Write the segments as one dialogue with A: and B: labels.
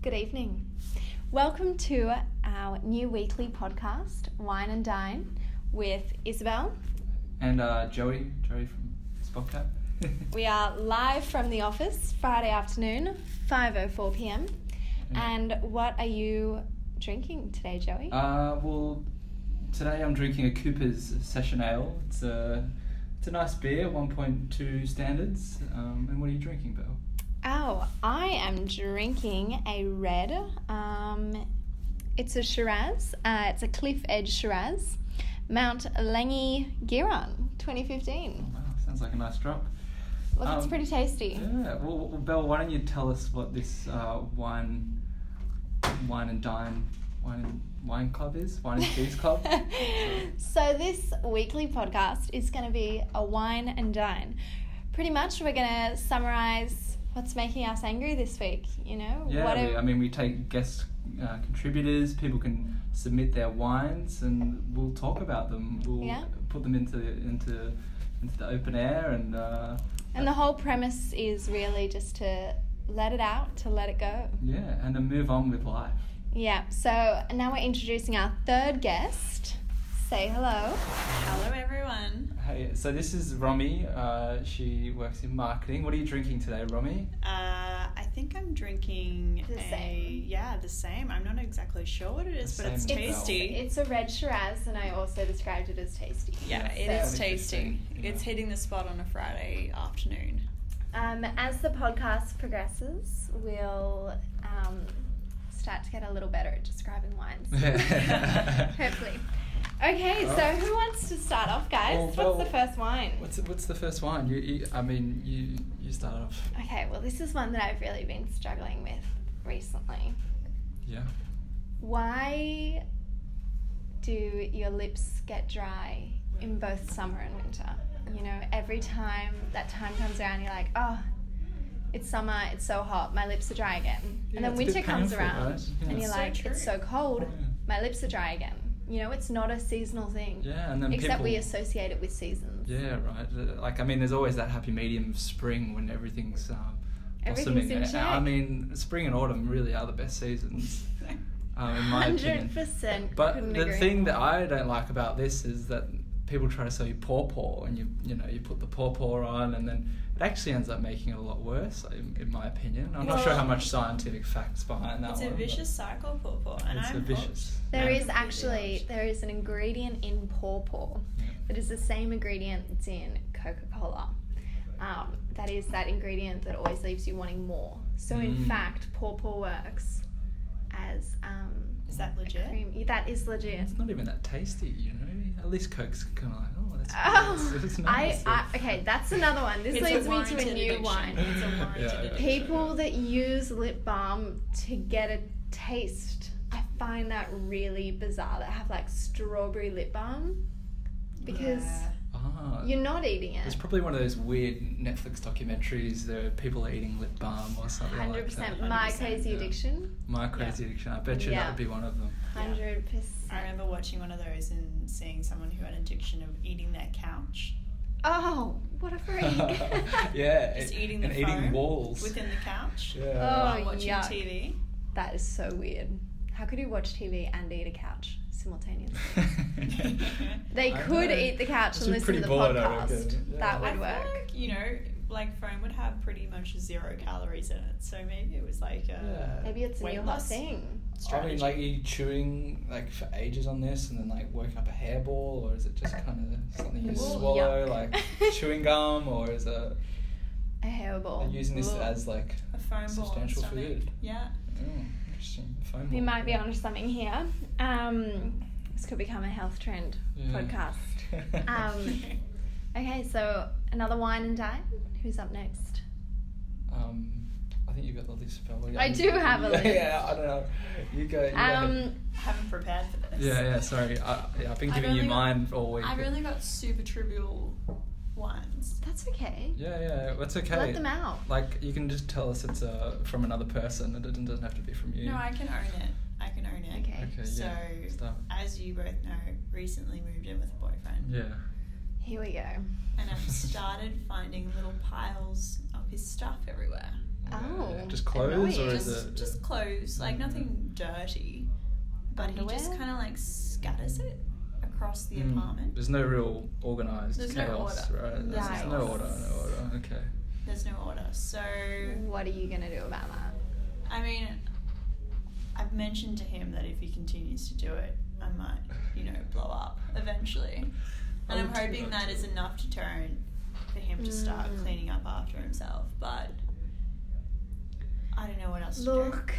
A: Good evening. Welcome to our new weekly podcast, Wine and Dine, with Isabel.
B: And Joey from Spotcat.
A: We are live from the office, Friday afternoon, 5:04 p.m. And what are you drinking today, Joey?
B: Well, today I'm drinking a Cooper's Session Ale. It's a nice beer, 1.2 standards. And what are you drinking, Belle?
A: Oh, I am drinking a red. It's a Shiraz. It's a Cliff Edge Shiraz. Mount Langi Giron, 2015.
B: Oh, wow, sounds like a nice drop.
A: Look, it's pretty tasty.
B: Yeah, well, Belle, why don't you tell us what this wine and dine, wine club is? Wine and cheese club?
A: So this weekly podcast is going to be a wine and dine. Pretty much we're going to summarise what's making us angry this week, you know?
B: Yeah, we take guest contributors, people can submit their wines and we'll talk about them. We'll put them into the open air and
A: the whole premise is really just to let it out, to let it go.
B: Yeah, and to move on with life.
A: Yeah, so now we're introducing our third guest. Say hello.
C: Hello, everyone.
B: Hey, so this is Romy. She works in marketing. What are you drinking today, Romy?
C: I think I'm drinking
A: the
C: same. I'm not exactly sure what it is, but it's tasty.
A: It's a red Shiraz, and I also described it as tasty.
C: Yeah, it is tasty. Yeah. It's hitting the spot on a Friday afternoon.
A: As the podcast progresses, we'll start to get a little better at describing wines. Hopefully. Okay, so who wants to start off, guys? What's the first wine?
B: What's the first wine? You start off.
A: Okay, well, this is one that I've really been struggling with recently.
B: Yeah.
A: Why do your lips get dry in both summer and winter? You know, every time that time comes around, you're like, oh, it's summer, it's so hot, my lips are dry again.
B: Yeah,
A: and then winter comes around,
B: right? Yeah.
A: and you're like,
C: so
A: it's so cold, my lips are dry again. You know, it's not a seasonal thing.
B: Yeah, and then
A: except we associate it with seasons.
B: Yeah, right. There's always that happy medium of spring when everything's blossoming.
A: In check.
B: Spring and autumn really are the best seasons, in my opinion.
A: 100%.
B: But the thing that I don't like about this is that people try to sell you pawpaw, and you put the pawpaw on, and then it actually ends up making it a lot worse, in my opinion. I'm not sure how much scientific facts behind that one.
C: It's a vicious cycle, pawpaw, and I'm
B: vicious.
A: There is an ingredient in pawpaw that is the same ingredient that's in Coca-Cola. That is that ingredient that always leaves you wanting more. So in fact, pawpaw works as
C: is that legit?
A: Cream. That is legit.
B: It's not even that tasty, you know. At least Coke's kind of like, that's nice.
A: Okay, that's another one. This leads me to a new wine.
C: It's a warranted addiction.
A: People that use lip balm to get a taste, I find that really bizarre. That have like strawberry lip balm because you're not eating it.
B: It's probably one of those weird Netflix documentaries. There are people eating lip balm or something 100%, like that.
A: 100%. My Crazy Addiction.
B: My Crazy Addiction. I bet you that would be one of them.
A: 100%.
C: I remember watching one of those and seeing someone who had an addiction of eating their couch.
A: Oh, what a freak.
B: Yeah.
C: Just eating the foam
B: eating walls
C: within the couch.
B: Yeah.
C: While watching TV.
A: That is so weird. How could you watch TV and eat a couch simultaneously? They could eat the couch and listen to the podcast. That would work.
C: Like, foam would have pretty much 0 calories in it, so maybe it was like
A: maybe it's a new hot thing.
B: Strategy. Are you chewing for ages on this and then working up a hairball, or is it just kind of something you swallow, like chewing gum, or is it
A: a hairball?
B: Are you using this as a
C: foam
B: substantial food?
C: Yeah.
B: Oh, interesting. Foam
A: we might be onto something here. This could become a health trend podcast. Okay, so another wine and dine. Who's up next?
B: I think you've got the list.
A: I do have a list.
B: Yeah, I don't know. You go.
C: I haven't prepared for this.
B: Yeah. Sorry. I've been giving you mine all week.
C: I've only got super trivial wines.
A: That's okay.
B: Yeah. That's okay.
A: Let them out.
B: You can just tell us it's from another person. It doesn't have to be from you.
C: No, I can own it.
A: Okay.
C: So, as you both know, recently moved in with a boyfriend.
B: Yeah.
A: Here we go.
C: And I've started finding little piles of his stuff everywhere.
A: Oh,
B: just clothes, or
A: annoying.
B: is it
C: Just clothes, like nothing dirty, but
A: Underwear?
C: he just kind of like scatters it across the apartment.
B: There's no real organised
C: There's no
B: chaos,
C: order.
B: right?
C: There's
B: There's
A: no
B: no
A: order.
B: order. Okay.
C: There's no order. So,
A: What are you gonna do about that?
C: I mean, I've mentioned to him that if he continues to do it, I might, blow up eventually. And I'm hoping that is enough deterrent for him to start cleaning up after himself. But I don't know what else to do.
A: Look,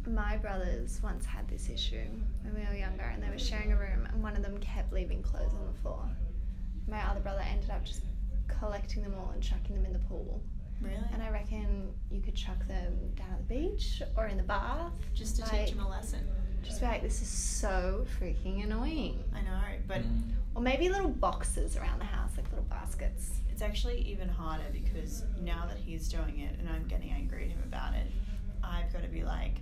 A: my brothers once had this issue when we were younger, and they were sharing a room, and one of them kept leaving clothes on the floor. My other brother ended up just collecting them all and chucking them in the pool.
C: Really?
A: And I reckon you could chuck them down at the beach or in the bath.
C: Just to teach him a lesson.
A: Just be like, this is so freaking annoying.
C: I know, but
A: Or maybe little boxes around the house, like little baskets.
C: it's actually even harder because now that he's doing it and I'm getting angry at him about it, I've got to be like,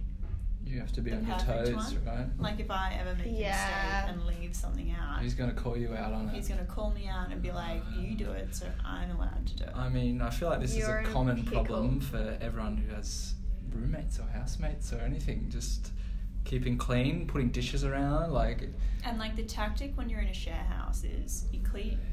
B: You have to be
C: the
B: on your
C: perfect
B: toes,
C: one.
B: right?
C: Like if I ever make a mistake and leave something out,
B: He's going to call you out on it.
C: he's going to call me out and be like, you do it, so I'm allowed to do it.
B: I mean, I feel like this
A: You're
B: is a
A: in a
B: common
A: pickle.
B: problem for everyone who has roommates or housemates or anything. Just keeping clean, putting dishes around, like...
C: And like the tactic when you're in a share house is you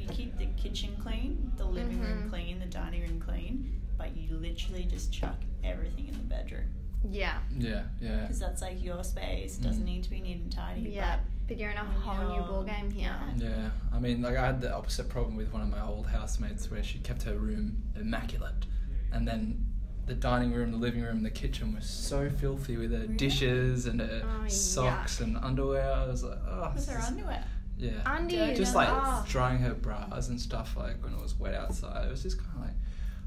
C: keep the kitchen clean, the living room clean, the dining room clean, but you literally just chuck everything in the bedroom.
A: Yeah.
B: Yeah.
C: Because that's like your space, doesn't need to be neat and tidy.
A: Yeah. But you're in a whole new ball game here.
B: Yeah, I mean, like I had the opposite problem with one of my old housemates where she kept her room immaculate, and then the dining room, the living room, and the kitchen were so filthy with her dishes and her socks and underwear. I was like, oh.
C: With her underwear.
B: Yeah.
A: Undies.
B: Just like
A: Oh.
B: drying her bras and stuff, like when it was wet outside. It was just kind of like,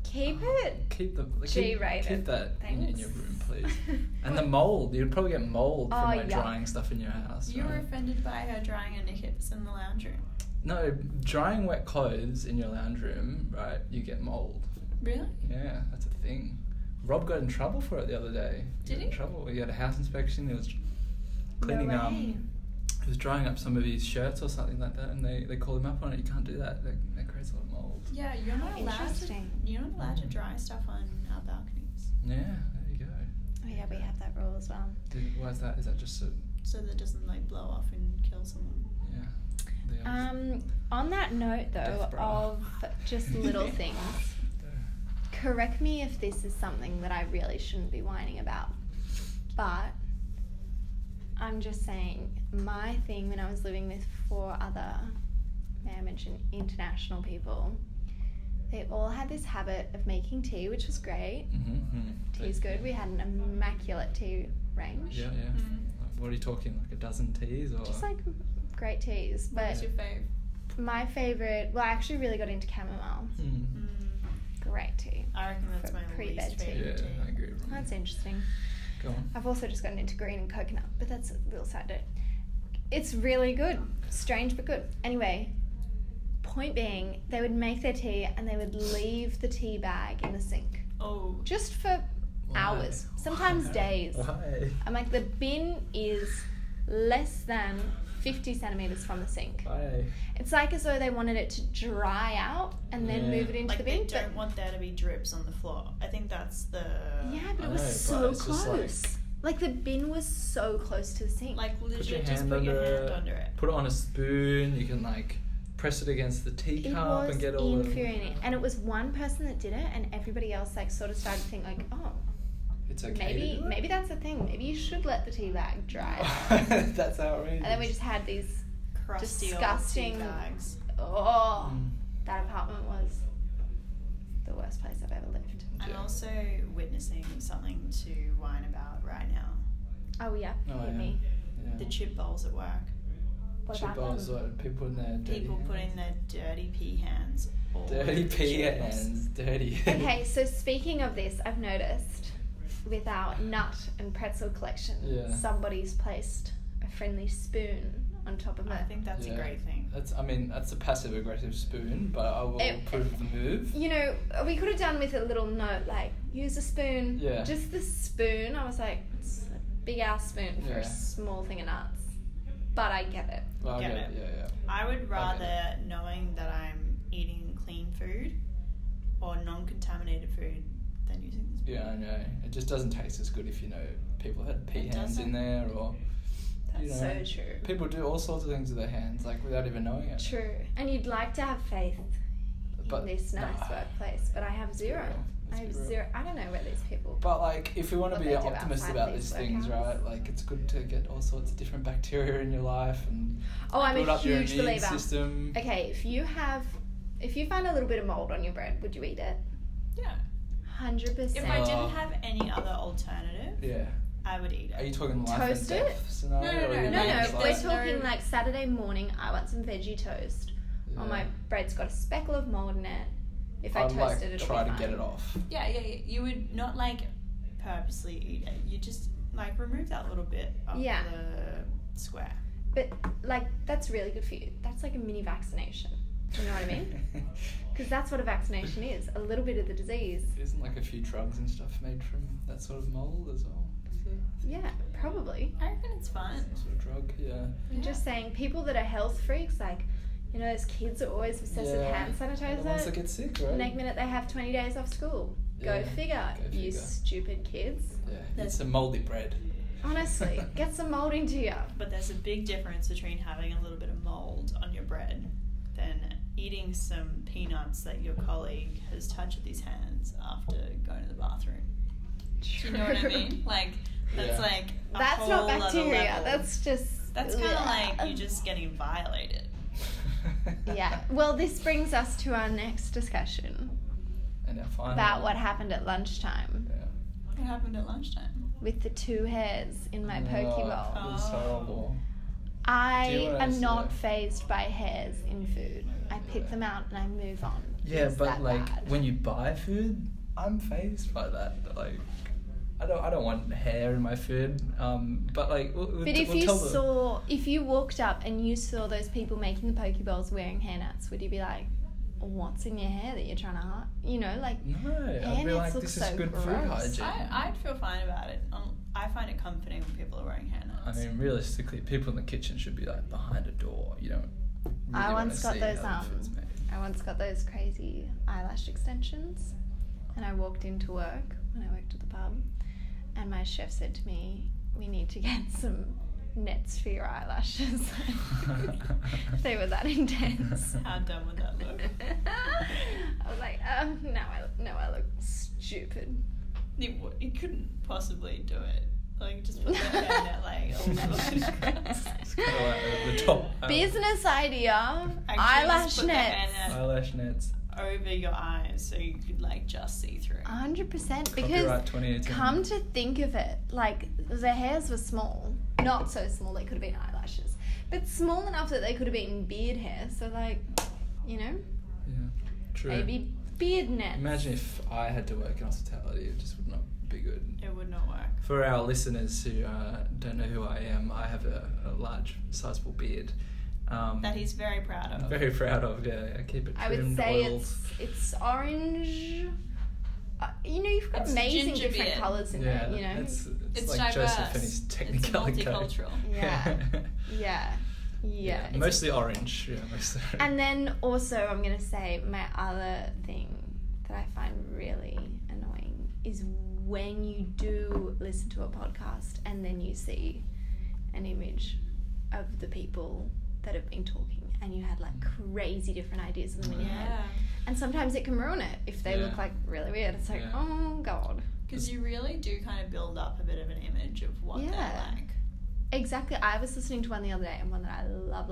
A: Keep it.
B: keep
A: G-rated.
B: that in
A: Thanks.
B: your room, please. And the mold, you'd probably get mold from like
A: yeah.
B: drying stuff in your house.
C: You were
B: right?
C: offended by her drying her knickers in the lounge room.
B: No, drying wet clothes in your lounge room, right, you get mold.
C: Really?
B: Yeah, that's a thing. Rob got in trouble for it the other day.
C: Did
B: got
C: he?
B: in trouble. He had a house inspection. He was cleaning
A: No way.
B: he was drying up some of his shirts or something like that, and they called him up on it. You can't do that. That creates a lot of mold.
C: Yeah, you're not allowed to.
A: Interesting.
C: You're not allowed to dry stuff on our balconies,
B: Yeah, there you go.
A: Oh yeah, we have that rule as well.
B: Why is that? Is that just
C: so that it doesn't like blow off and kill someone.
B: yeah?
A: On that note though,
B: Death bra.
A: of just little things, correct me if this is something that I really shouldn't be whining about, but I'm just saying, my thing when I was living with 4 other, may I mention, international people, they all had this habit of making tea, which was great. Tea's good. We had an immaculate tea range.
B: Yeah. What are you talking, like a dozen teas or?
A: Just like great teas.
C: What
A: But
C: was your fave?
A: my favourite, well, I actually really got into chamomile. Great tea.
C: I reckon that's
A: For
C: my
A: pre-bed
C: least
A: tea.
C: favorite tea.
B: I agree. Ronnie.
A: That's interesting.
B: Go on.
A: I've also just gotten into green and coconut, but that's a little side note. It's really good. Strange but good. Anyway, point being, they would make their tea and they would leave the tea bag in the sink.
C: Oh.
A: Just for hours. Sometimes days.
B: Why?
A: I'm like, the bin is less than 50 centimetres from the sink.
B: Why?
A: It's like as though they wanted it to dry out and then
B: Yeah.
A: move it into
C: Like
A: the bin.
C: they don't want there to be drips on the floor. I think that's the...
A: Yeah, but
B: I
A: it was
B: know,
A: so
B: but it's just
A: close. Like the bin was so close to the sink.
C: Like
B: Put your
C: legit, just
B: hand
C: put your
B: under
C: hand
B: it.
C: under it.
B: Put it on a spoon. You can like press it against the
A: It
B: teacup
A: was
B: and get all
A: infuriating. And it was one person that did it, and everybody else like sort of started to think like, oh,
B: It's okay. to do that?
A: maybe that's the thing. Maybe you should let the tea bag dry out.
B: That's how it is.
A: And then we just had these
C: Crusty
A: disgusting.
C: old tea bags.
A: Oh,
B: Mm.
A: that apartment was the worst place I've ever lived.
C: I'm
B: Yeah.
C: also witnessing something to whine about right now.
A: Oh yeah,
B: Oh,
A: hit
B: yeah.
A: me.
B: Yeah.
C: The chip bowls at work.
A: What
B: Chip
A: about
B: bowls,
A: them?
B: what, people putting their dirty
C: People
B: hands.
C: putting their dirty pea hands all
B: Dirty
C: over the
B: pea
C: chips.
B: hands. Dirty.
A: Okay, so speaking of this, I've noticed with our nut and pretzel collection,
B: Yeah.
A: somebody's placed a friendly spoon on top of
C: I
A: it.
C: think that's a great thing.
B: That's a passive aggressive spoon, but I will approve the move.
A: You know, we could have done with a little note like, use a spoon.
B: Yeah.
A: Just the spoon. I was like, it's a big ass spoon for
B: Yeah.
A: a small thing of nuts. But I get it.
B: Well, I
C: Get
B: get
C: it.
B: it. Yeah.
C: I would rather,
B: Okay.
C: knowing that I'm eating clean food or non-contaminated food, than using the spoon.
B: Yeah, I know. It just doesn't taste as good if you know people had pea
C: It
B: hands in
C: doesn't.
B: there, or
A: That's
B: you know,
A: so true.
B: people do all sorts of things with their hands, like without even knowing it.
A: True. And you'd like to have faith
B: But
A: in this nice
B: nah.
A: workplace, but I have zero. I have zero. I don't know where these people.
B: But like, if we want to
A: What
B: be
A: they
B: an
A: do
B: optimist
A: outside
B: about
A: these
B: these things,
A: workouts.
B: right? Like, it's good to get all sorts of different bacteria in your life and
A: Oh, I'm
B: build
A: a
B: up your
A: huge
B: immune
A: believer.
B: system.
A: Okay, if you find a little bit of mold on your bread, would you eat it?
C: Yeah.
A: 100%.
C: If I didn't have any other alternative,
B: Yeah.
C: I would eat
B: Are
C: it.
B: you talking life
A: Toast
B: and
A: it?
B: death scenario?
C: No, no,
B: or
C: no,
B: you
A: No,
B: mean
A: no,
B: just
A: we're
B: like-
A: talking like Saturday morning, I want some veggie toast.
B: Yeah.
A: Or my bread's got a speckle of mold in it. If I
B: I'd
A: toast
B: like
A: it, it'll
B: try
A: be
B: to
A: fine.
B: get it off.
C: Yeah. You would not like purposely eat it. You just like remove that little bit of
A: Yeah.
C: the square.
A: But like, that's really good for you. That's like a mini vaccination. You know what I mean? Because that's what a vaccination is. A little bit of the disease.
B: Isn't like a few drugs and stuff made from that sort of mold as well? Is it
A: Yeah, probably.
C: I reckon it's fine.
B: some sort of drug? Yeah.
A: I'm just saying, people that are health freaks, like, you know, those kids are always obsessed with hand
B: And the ones that
A: sanitizer.
B: get sick, right?
A: Next minute they have 20 days off school.
B: Yeah,
A: Go figure,
B: go
A: you
B: figure.
A: stupid kids.
B: Yeah, it's a mouldy bread.
A: Honestly, get some mold into you.
C: But there's a big difference between having a little bit of mold on your bread than eating some peanuts that your colleague has touched with his hands after going to the bathroom. Do you know what I mean? Like, that's
B: Yeah.
C: like a
A: That's
C: whole
A: not
C: other
A: bacteria.
C: level.
A: That's just.
C: That's kind of like you just getting violated.
A: Yeah. Well, this brings us to our next discussion
B: And our final
A: about
B: one.
A: what happened at lunchtime
B: Yeah.
C: What happened at lunchtime?
A: with the 2 hairs in my poke bowl.
B: It was horrible. Do
A: I
B: you wanna
A: am not
B: say-
A: fazed by hairs in food. I pick them out and I move on.
B: Yeah,
A: It's
B: but
A: that
B: like
A: bad.
B: when you buy food, I'm fazed by that. Like, I don't want hair in my food. But like,
A: But if you walked up and you saw those people making the poke bowls wearing hairnets, would you be like, what's in your hair that you're trying to hide? You know, like,
B: no, I'd be
A: hairnets
B: like,
A: look
B: this is
A: so
B: good food
A: gross.
B: hygiene.
C: I'd feel fine about it. I find it comforting when people are wearing hairnets.
B: I mean, realistically, people in the kitchen should be like behind a door. You don't. Really
A: I
B: wanna
A: once got
B: see
A: those
B: how the food's made.
A: I once got those crazy eyelash extensions, and I walked into work when I worked at the pub, and my chef said to me, "We need to get some nets for your eyelashes." They were that intense.
C: How dumb would that look?
A: I was like, now I look stupid.
C: You couldn't possibly do it. Like, just put the hairnet like all over.
B: It's kind of like the top.
A: Business idea:
C: Actually,
A: eyelash
C: just put the
A: nets.
C: hairnet
B: Eyelash nets.
C: over your eyes so you could like just see through.
A: 100%. Because
B: Copyright 2018.
A: come to think of it, like, the hairs were small. Not so small they could have been eyelashes, but small enough that they could have been beard hair. So, like, you know,
B: Yeah, true.
A: maybe beard nets.
B: Imagine if I had to work in hospitality, it just would not be good.
C: It would not work.
B: For our listeners who don't know who I am, I have a large, sizable beard.
C: That he's very proud of.
B: Very proud of, yeah. I keep it
A: I
B: trimmed,
A: would say
B: oiled.
A: it's orange. You know, you've got
C: It's
A: amazing
C: ginger
A: different
C: beard.
A: colours in
B: Yeah,
A: it, you know?
B: it's like
C: diverse.
B: Joseph and his
C: It's
B: Technicolor
C: multicultural.
A: Yeah. It's-
B: Mostly orange. Yeah, mostly.
A: And then also, I'm going to say my other thing that I find really annoying is when you do listen to a podcast and then you see an image of the people that have been talking and you had like crazy different ideas of them in your head.
C: Yeah.
A: And sometimes it can ruin it if they
B: Yeah.
A: look like really weird. It's like,
B: Yeah.
A: oh God.
C: Because you really do kind of build up a bit of an image of what
A: Yeah.
C: they're like.
A: Exactly. I was listening to one the other day, and one that I love.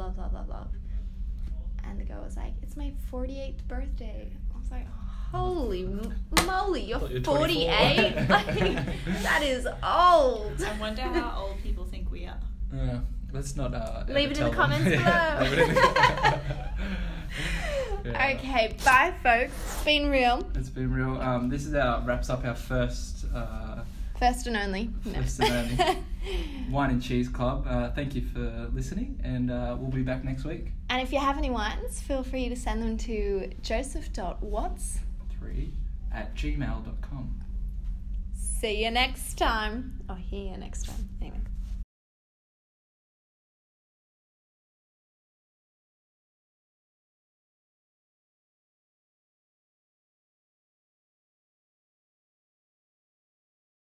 A: And the girl was like, "It's my 48th birthday." I was like, "Holy moly, you're
B: Thought you were
A: 48?
B: 24.
A: Like, that is old."
C: I wonder how old people think we are.
B: Yeah, let's not
A: Leave
B: ever
A: it in
B: tell
A: the
B: them.
A: comments
B: Yeah,
A: below.
B: leave it in the Yeah.
A: Okay, bye, folks. It's been real.
B: It's been real. This is wraps up our first
A: First and only. No.
B: First and only. Wine and Cheese Club. Thank you for listening, and we'll be back next week.
A: And if you have any wines, feel free to send them to joseph.watts3@gmail.com. See you next time. Or hear you next time. Anyway.